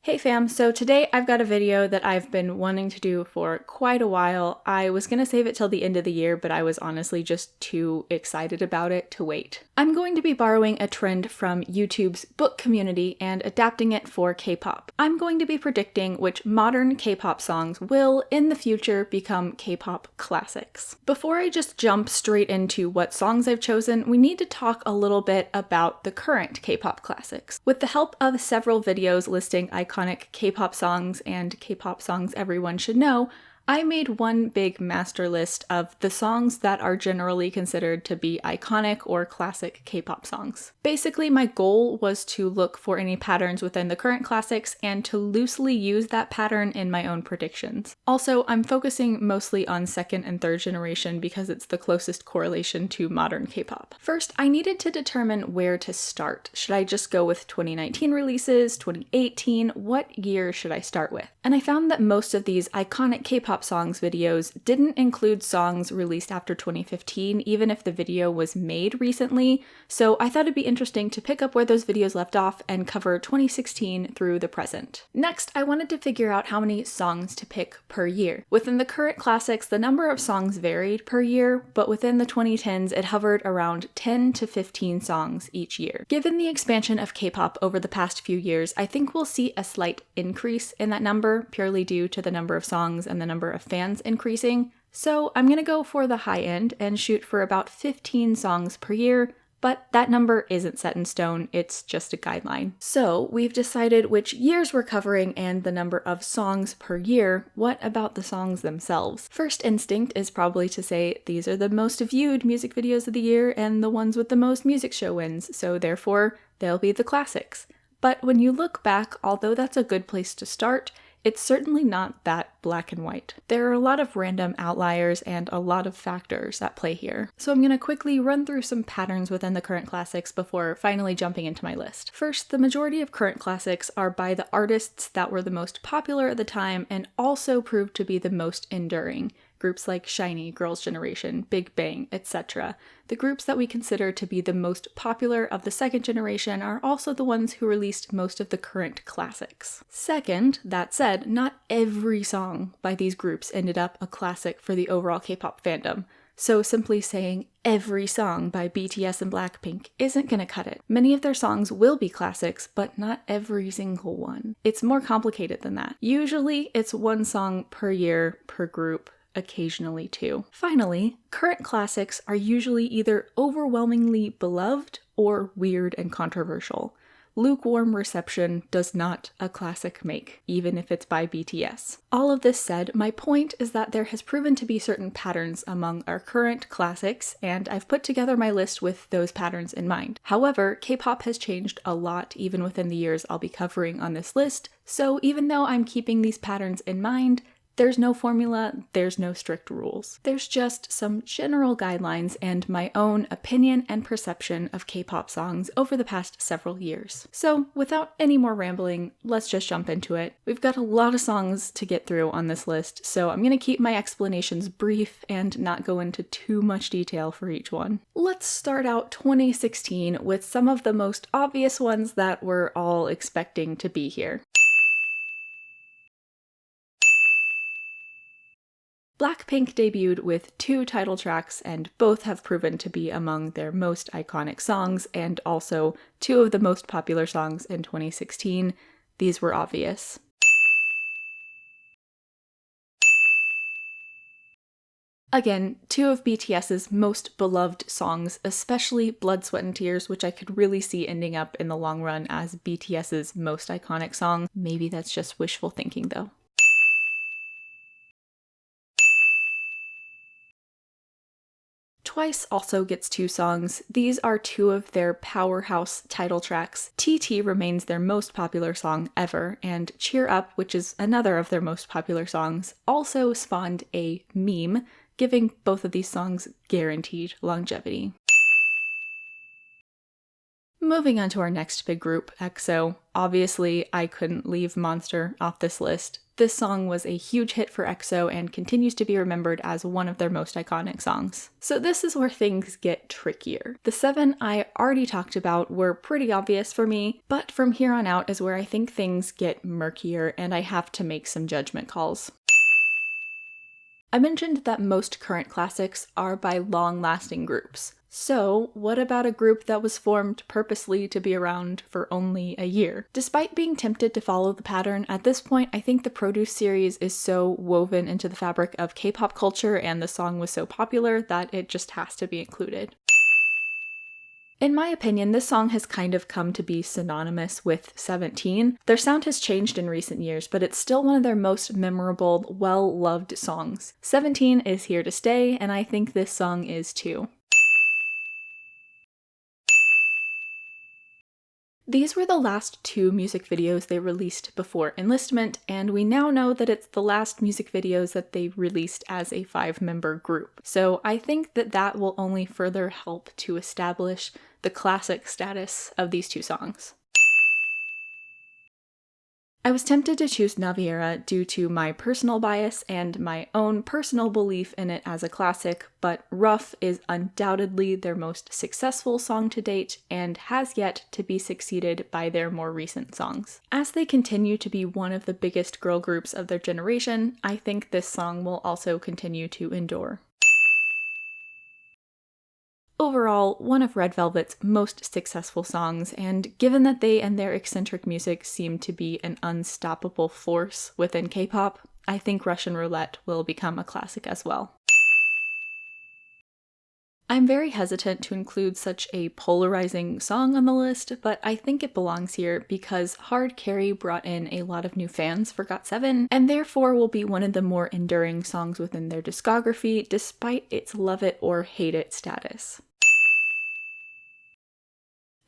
Hey fam, so today I've got a video that I've been wanting to do for quite a while. I was gonna save it till the end of the year, but I was honestly just too excited about it to wait. I'm going to be borrowing a trend from YouTube's book community and adapting it for K-pop. I'm going to be predicting which modern K-pop songs will, in the future, become K-pop classics. Before I just jump straight into what songs I've chosen, we need to talk a little bit about the current K-pop classics. With the help of several videos listing iconic K-pop songs and K-pop songs everyone should know, I made one big master list of the songs that are generally considered to be iconic or classic K-pop songs. Basically, my goal was to look for any patterns within the current classics and to loosely use that pattern in my own predictions. Also, I'm focusing mostly on second and third generation because it's the closest correlation to modern K-pop. First, I needed to determine where to start. Should I just go with 2019 releases, 2018? What year should I start with? And I found that most of these iconic K-pop songs videos didn't include songs released after 2015, even if the video was made recently, so I thought it'd be interesting to pick up where those videos left off and cover 2016 through the present. Next, I wanted to figure out how many songs to pick per year. Within the current classics, the number of songs varied per year, but within the 2010s, it hovered around 10 to 15 songs each year. Given the expansion of K-pop over the past few years, I think we'll see a slight increase in that number, purely due to the number of songs and the number of fans increasing. So I'm gonna go for the high end and shoot for about 15 songs per year, but that number isn't set in stone, it's just a guideline. So we've decided which years we're covering and the number of songs per year. What about the songs themselves? First instinct is probably to say these are the most viewed music videos of the year and the ones with the most music show wins, so therefore they'll be the classics. But when you look back, although that's a good place to start, it's certainly not that black and white. There are a lot of random outliers and a lot of factors at play here. So I'm going to quickly run through some patterns within the current classics before finally jumping into my list. First, the majority of current classics are by the artists that were the most popular at the time and also proved to be the most enduring. Groups like SHINee, Girls' Generation, Big Bang, etc. The groups that we consider to be the most popular of the second generation are also the ones who released most of the current classics. Second, that said, not every song by these groups ended up a classic for the overall K-pop fandom. So simply saying every song by BTS and Blackpink isn't gonna cut it. Many of their songs will be classics, but not every single one. It's more complicated than that. Usually, it's one song per year per group, occasionally two. Finally, current classics are usually either overwhelmingly beloved or weird and controversial. Lukewarm reception does not a classic make, even if it's by BTS. All of this said, my point is that there has proven to be certain patterns among our current classics, and I've put together my list with those patterns in mind. However, K-pop has changed a lot even within the years I'll be covering on this list, so even though I'm keeping these patterns in mind, there's no formula, there's no strict rules. There's just some general guidelines and my own opinion and perception of K-pop songs over the past several years. So without any more rambling, let's just jump into it. We've got a lot of songs to get through on this list, so I'm gonna keep my explanations brief and not go into too much detail for each one. Let's start out 2016 with some of the most obvious ones that we're all expecting to be here. Blackpink debuted with 2 title tracks, and both have proven to be among their most iconic songs, and also 2 of the most popular songs in 2016. These were obvious. Again, 2 of BTS's most beloved songs, especially Blood, Sweat and Tears, which I could really see ending up in the long run as BTS's most iconic song. Maybe that's just wishful thinking though. Twice also gets 2 songs. These are 2 of their powerhouse title tracks. TT remains their most popular song ever, and Cheer Up, which is another of their most popular songs, also spawned a meme, giving both of these songs guaranteed longevity. Moving on to our next big group, EXO. Obviously, I couldn't leave Monster off this list. This song was a huge hit for EXO and continues to be remembered as one of their most iconic songs. So this is where things get trickier. The 7 I already talked about were pretty obvious for me, but from here on out is where I think things get murkier and I have to make some judgment calls. I mentioned that most current classics are by long-lasting groups. So, what about a group that was formed purposely to be around for only a year? Despite being tempted to follow the pattern, at this point I think the Produce series is so woven into the fabric of K-pop culture and the song was so popular that it just has to be included. In my opinion, this song has kind of come to be synonymous with 17. Their sound has changed in recent years, but it's still one of their most memorable, well-loved songs. 17 is here to stay, and I think this song is too. These were the last 2 music videos they released before enlistment, and we now know that it's the last music videos that they released as a 5-member group. So I think that that will only further help to establish the classic status of these 2 songs. I was tempted to choose Naviera due to my personal bias and my own personal belief in it as a classic, but Rough is undoubtedly their most successful song to date and has yet to be succeeded by their more recent songs. As they continue to be one of the biggest girl groups of their generation, I think this song will also continue to endure. Overall, one of Red Velvet's most successful songs, and given that they and their eccentric music seem to be an unstoppable force within K-pop, I think Russian Roulette will become a classic as well. I'm very hesitant to include such a polarizing song on the list, but I think it belongs here because Hard Carry brought in a lot of new fans for GOT7, and therefore will be one of the more enduring songs within their discography, despite its love it or hate it status.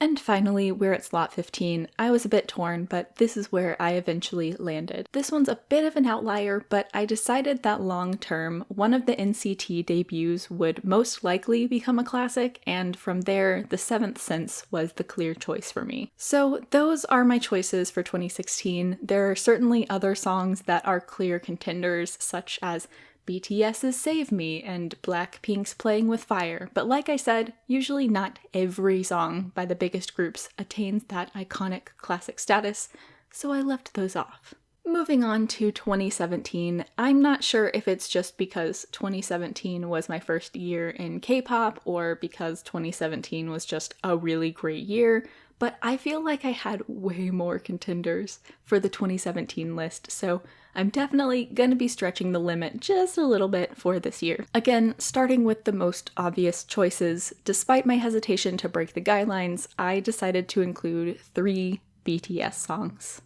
And finally, we're at slot 15. I was a bit torn, but this is where I eventually landed. This one's a bit of an outlier, but I decided that long term, one of the NCT debuts would most likely become a classic, and from there, The Seventh Sense was the clear choice for me. So those are my choices for 2016. There are certainly other songs that are clear contenders, such as BTS's Save Me and Blackpink's Playing with Fire, but like I said, usually not every song by the biggest groups attains that iconic classic status, so I left those off. Moving on to 2017, I'm not sure if it's just because 2017 was my first year in K-pop or because 2017 was just a really great year, but I feel like I had way more contenders for the 2017 list, so I'm definitely gonna be stretching the limit just a little bit for this year. Again, starting with the most obvious choices, despite my hesitation to break the guidelines, I decided to include 3 BTS songs.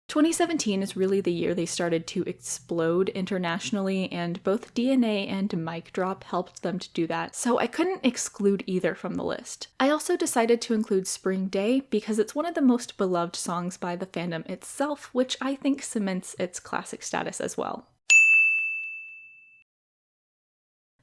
2017 is really the year they started to explode internationally, and both DNA and Mic Drop helped them to do that, so I couldn't exclude either from the list. I also decided to include Spring Day because it's one of the most beloved songs by the fandom itself, which I think cements its classic status as well.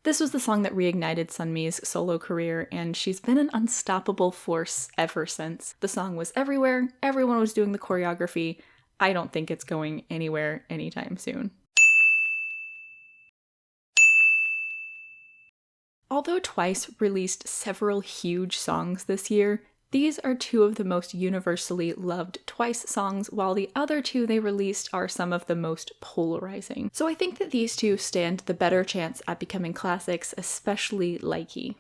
This was the song that reignited Sunmi's solo career, and she's been an unstoppable force ever since. The song was everywhere, everyone was doing the choreography. I don't think it's going anywhere anytime soon. Although Twice released several huge songs this year, these are 2 of the most universally loved Twice songs, while the other 2 they released are some of the most polarizing. So I think that these 2 stand the better chance at becoming classics, especially Likey.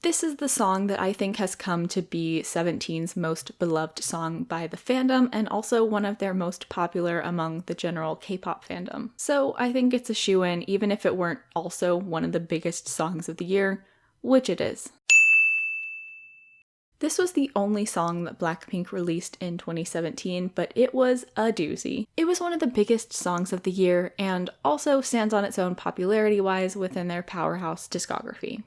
This is the song that I think has come to be 17's most beloved song by the fandom, and also one of their most popular among the general K-pop fandom. So I think it's a shoo-in, even if it weren't also one of the biggest songs of the year, which it is. This was the only song that Blackpink released in 2017, but it was a doozy. It was one of the biggest songs of the year, and also stands on its own popularity-wise within their powerhouse discography.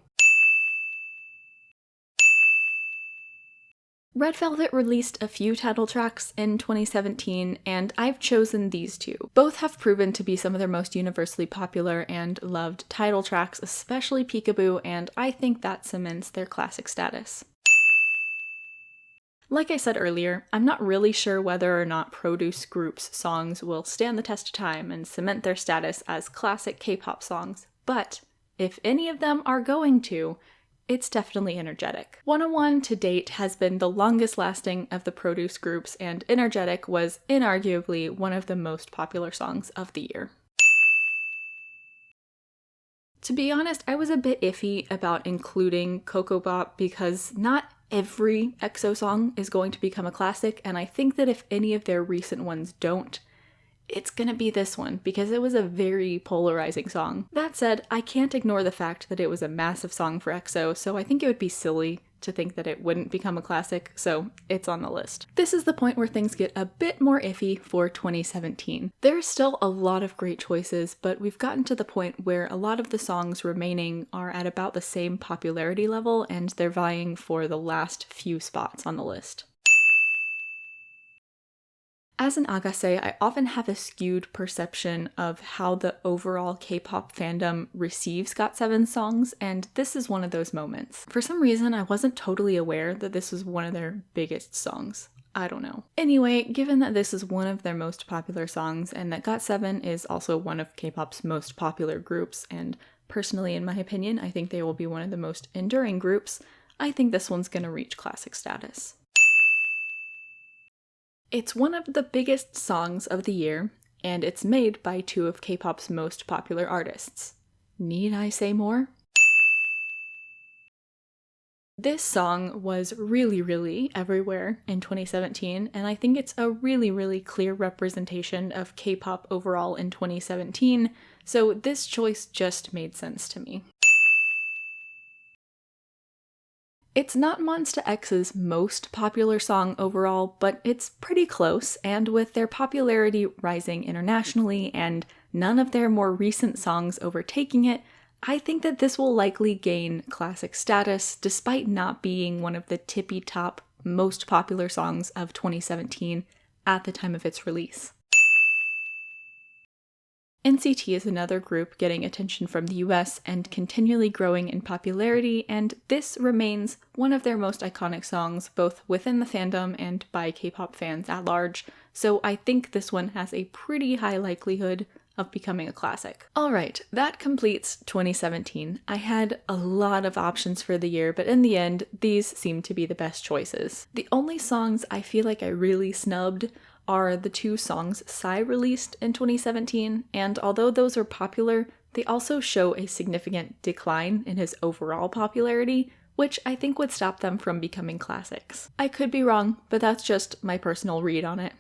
Red Velvet released a few title tracks in 2017, and I've chosen these two. Both have proven to be some of their most universally popular and loved title tracks, especially Peekaboo, and I think that cements their classic status. Like I said earlier, I'm not really sure whether or not produce groups' songs will stand the test of time and cement their status as classic K-pop songs, but if any of them are going to, it's definitely Energetic. 101 to date has been the longest lasting of the produce groups, and Energetic was inarguably one of the most popular songs of the year. To be honest, I was a bit iffy about including KPop because not every EXO song is going to become a classic, and I think that if any of their recent ones don't, it's gonna be this one because it was a very polarizing song. That said, I can't ignore the fact that it was a massive song for EXO, so I think it would be silly to think that it wouldn't become a classic, so it's on the list. This is the point where things get a bit more iffy for 2017. There's still a lot of great choices, but we've gotten to the point where a lot of the songs remaining are at about the same popularity level, and they're vying for the last few spots on the list. As an Agase, I often have a skewed perception of how the overall K-pop fandom receives GOT7's songs, and this is one of those moments. For some reason, I wasn't totally aware that this was one of their biggest songs. I don't know. Anyway, given that this is one of their most popular songs, and that GOT7 is also one of K-pop's most popular groups, and personally, in my opinion, I think they will be one of the most enduring groups, I think this one's gonna reach classic status. It's one of the biggest songs of the year, and it's made by two of K-pop's most popular artists. Need I say more? This song was really everywhere in 2017, and I think it's a really clear representation of K-pop overall in 2017, so this choice just made sense to me. It's not Monsta X's most popular song overall, but it's pretty close, and with their popularity rising internationally and none of their more recent songs overtaking it, I think that this will likely gain classic status despite not being one of the tippy-top most popular songs of 2017 at the time of its release. NCT is another group getting attention from the US and continually growing in popularity, and this remains one of their most iconic songs both within the fandom and by K-pop fans at large, so I think this one has a pretty high likelihood of becoming a classic. Alright, that completes 2017. I had a lot of options for the year, but in the end, these seem to be the best choices. The only songs I feel like I really snubbed are the two songs Psy released in 2017, and although those are popular, they also show a significant decline in his overall popularity, which I think would stop them from becoming classics. I could be wrong, but that's just my personal read on it.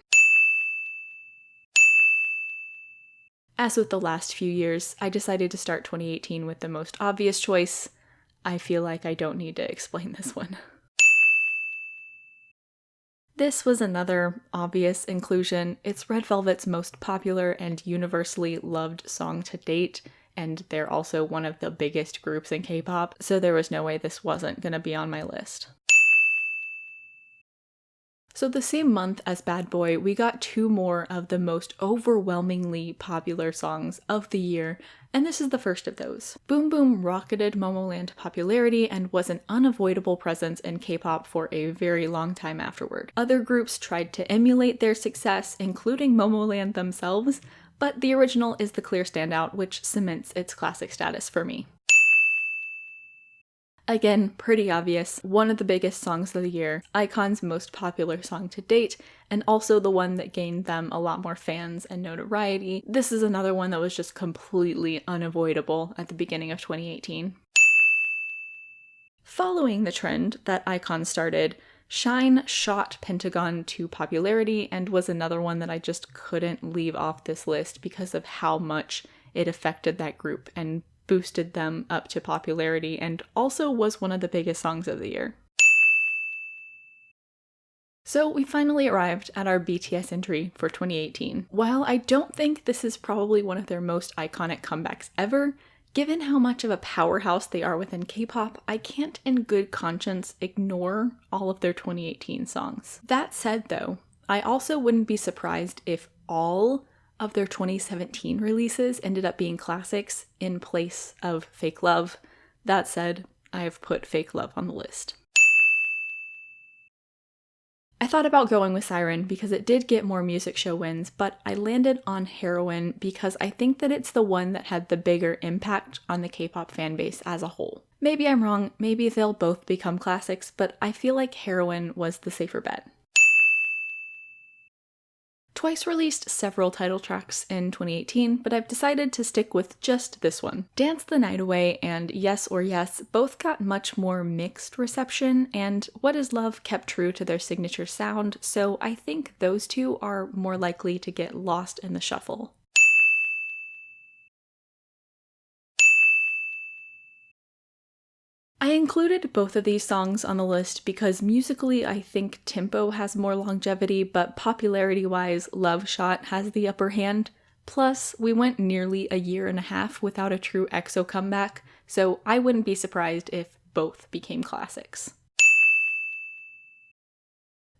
As with the last few years, I decided to start 2018 with the most obvious choice. I feel like I don't need to explain this one. This was another obvious inclusion. It's Red Velvet's most popular and universally loved song to date, and they're also one of the biggest groups in K-pop, so there was no way this wasn't gonna be on my list. So the same month as Bad Boy, we got two more of the most overwhelmingly popular songs of the year, and this is the first of those. Boom Boom rocketed Momoland to popularity and was an unavoidable presence in K-pop for a very long time afterward. Other groups tried to emulate their success, including Momoland themselves, but the original is the clear standout, which cements its classic status for me. Again, pretty obvious, one of the biggest songs of the year, iKON's most popular song to date, and also the one that gained them a lot more fans and notoriety. This is another one that was just completely unavoidable at the beginning of 2018. Following the trend that iKON started, Shine shot Pentagon to popularity and was another one that I just couldn't leave off this list because of how much it affected that group and boosted them up to popularity, and also was one of the biggest songs of the year. So we finally arrived at our BTS entry for 2018. While I don't think this is probably one of their most iconic comebacks ever, Given how much of a powerhouse they are within K-pop, I can't in good conscience ignore all of their 2018 songs. That said though, I also wouldn't be surprised if all of their 2017 releases ended up being classics in place of Fake Love. That said, I have put Fake Love on the list. I thought about going with Siren because it did get more music show wins, but I landed on Heroine because I think that it's the one that had the bigger impact on the K-pop fanbase as a whole. Maybe I'm wrong, maybe they'll both become classics, but I feel like Heroine was the safer bet. Twice released several title tracks in 2018, but I've decided to stick with just this one. Dance the Night Away and Yes or Yes both got much more mixed reception, and What Is Love kept true to their signature sound, so I think those two are more likely to get lost in the shuffle. I included both of these songs on the list because musically I think Tempo has more longevity, but popularity-wise, Love Shot has the upper hand. Plus, we went nearly a year and a half without a true EXO comeback, so I wouldn't be surprised if both became classics.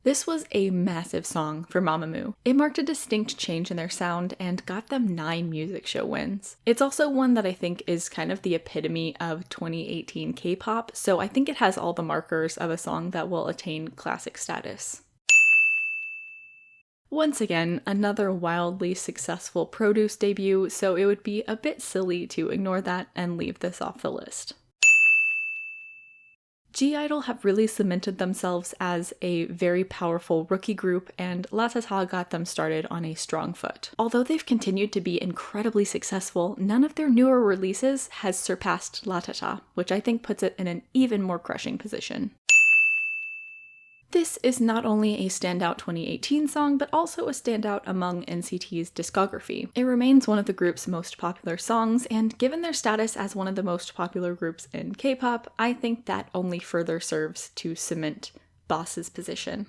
This was a massive song for Mamamoo. It marked a distinct change in their sound and got them 9 music show wins. It's also one that I think is kind of the epitome of 2018 K-pop, so I think it has all the markers of a song that will attain classic status. Once again, another wildly successful produce debut, so it would be a bit silly to ignore that and leave this off the list. G-Idol have really cemented themselves as a very powerful rookie group, and La Tata got them started on a strong foot. Although they've continued to be incredibly successful, none of their newer releases has surpassed La Tata, which I think puts it in an even more crushing position. This is not only a standout 2018 song, but also a standout among NCT's discography. It remains one of the group's most popular songs, and given their status as one of the most popular groups in K-pop, I think that only further serves to cement Boss's position.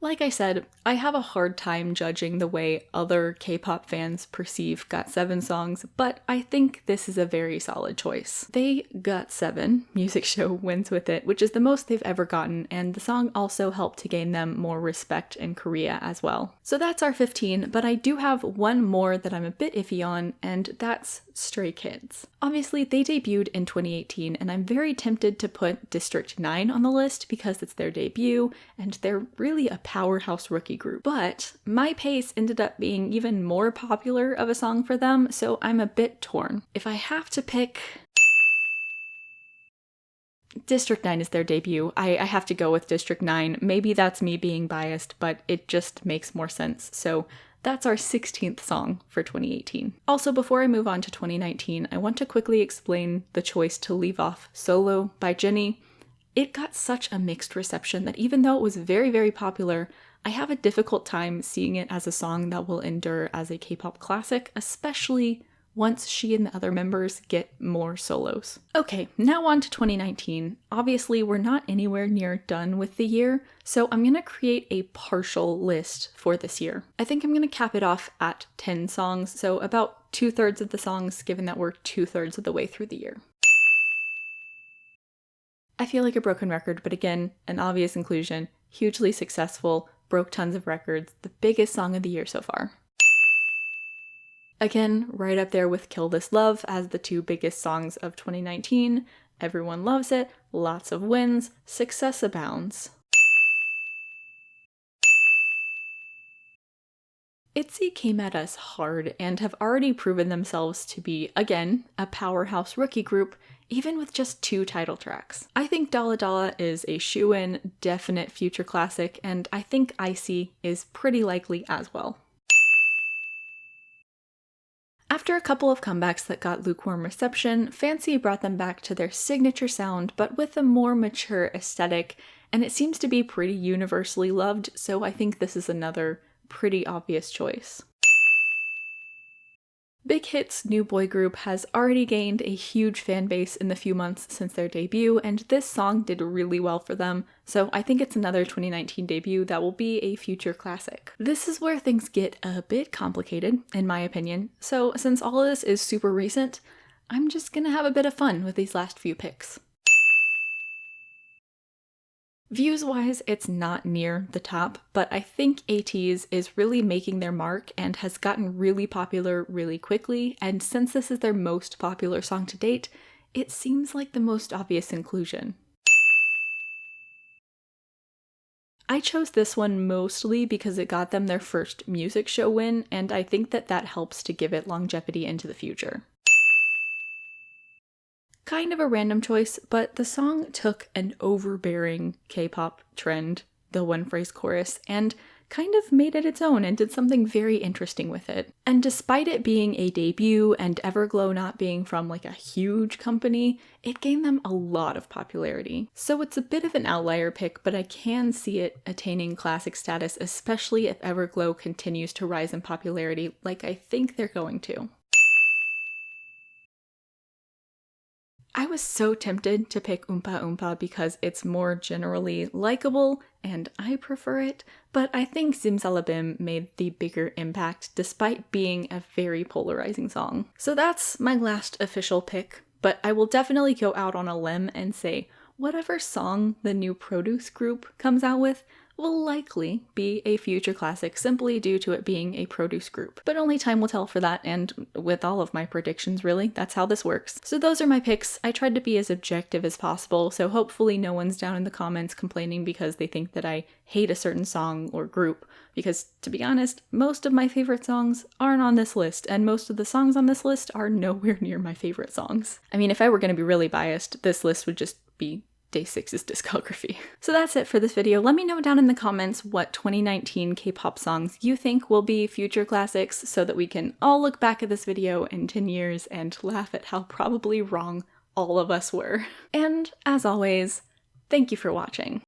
Like I said, I have a hard time judging the way other K-pop fans perceive GOT7 songs, but I think this is a very solid choice. They got 7 music show wins with it, which is the most they've ever gotten, and the song also helped to gain them more respect in Korea as well. So that's our 15, but I do have one more that I'm a bit iffy on, and that's Stray Kids. Obviously, they debuted in 2018, and I'm very tempted to put District 9 on the list because it's their debut, and they're really a powerhouse rookie group. But My Pace ended up being even more popular of a song for them, so I'm a bit torn. If I have to pick, District 9 is their debut. I have to go with District 9. Maybe that's me being biased, but it just makes more sense. So that's our 16th song for 2018. Also, before I move on to 2019, I want to quickly explain the choice to leave off Solo by Jennie. It got such a mixed reception that even though it was very, very popular, I have a difficult time seeing it as a song that will endure as a K-pop classic, especially once she and the other members get more solos. Okay, now on to 2019. Obviously, we're not anywhere near done with the year, so I'm gonna create a partial list for this year. I think I'm gonna cap it off at 10 songs, so about 2/3 of the songs, given that we're 2/3 of the way through the year. I feel like a broken record, but again, an obvious inclusion, hugely successful, broke tons of records, the biggest song of the year so far. Again, right up there with Kill This Love as the 2 biggest songs of 2019. Everyone loves it, lots of wins, success abounds. ITZY came at us hard and have already proven themselves to be, again, a powerhouse rookie group, even with just 2 title tracks. I think Dalla Dalla is a shoo-in, definite future classic, and I think Icy is pretty likely as well. After a couple of comebacks that got lukewarm reception, Fancy brought them back to their signature sound, but with a more mature aesthetic, and it seems to be pretty universally loved, so I think this is another pretty obvious choice. Big Hit's new boy group has already gained a huge fan base in the few months since their debut, and this song did really well for them, so I think it's another 2019 debut that will be a future classic. This is where things get a bit complicated, in my opinion, so since all of this is super recent, I'm just gonna have a bit of fun with these last few picks. Views-wise, it's not near the top, but I think ATEEZ is really making their mark and has gotten really popular really quickly, and since this is their most popular song to date, it seems like the most obvious inclusion. I chose this one mostly because it got them their first music show win, and I think that that helps to give it longevity into the future. Kind of a random choice, but the song took an overbearing K-pop trend, the one-phrase chorus, and kind of made it its own and did something very interesting with it. And despite it being a debut and Everglow not being from like a huge company, it gained them a lot of popularity. So it's a bit of an outlier pick, but I can see it attaining classic status, especially if Everglow continues to rise in popularity like I think they're going to. I was so tempted to pick Oompa Oompa because it's more generally likable and I prefer it, but I think Zimzalabim made the bigger impact despite being a very polarizing song. So that's my last official pick, but I will definitely go out on a limb and say whatever song the new Produce group comes out with will likely be a future classic simply due to it being a Produce group. But only time will tell for that, and with all of my predictions really, that's how this works. So those are my picks. I tried to be as objective as possible, so hopefully no one's down in the comments complaining because they think that I hate a certain song or group, because to be honest, most of my favorite songs aren't on this list, and most of the songs on this list are nowhere near my favorite songs. I mean, if I were going to be really biased, this list would just be Day 6's discography. So that's it for this video. Let me know down in the comments what 2019 K-pop songs you think will be future classics so that we can all look back at this video in 10 years and laugh at how probably wrong all of us were. And as always, thank you for watching.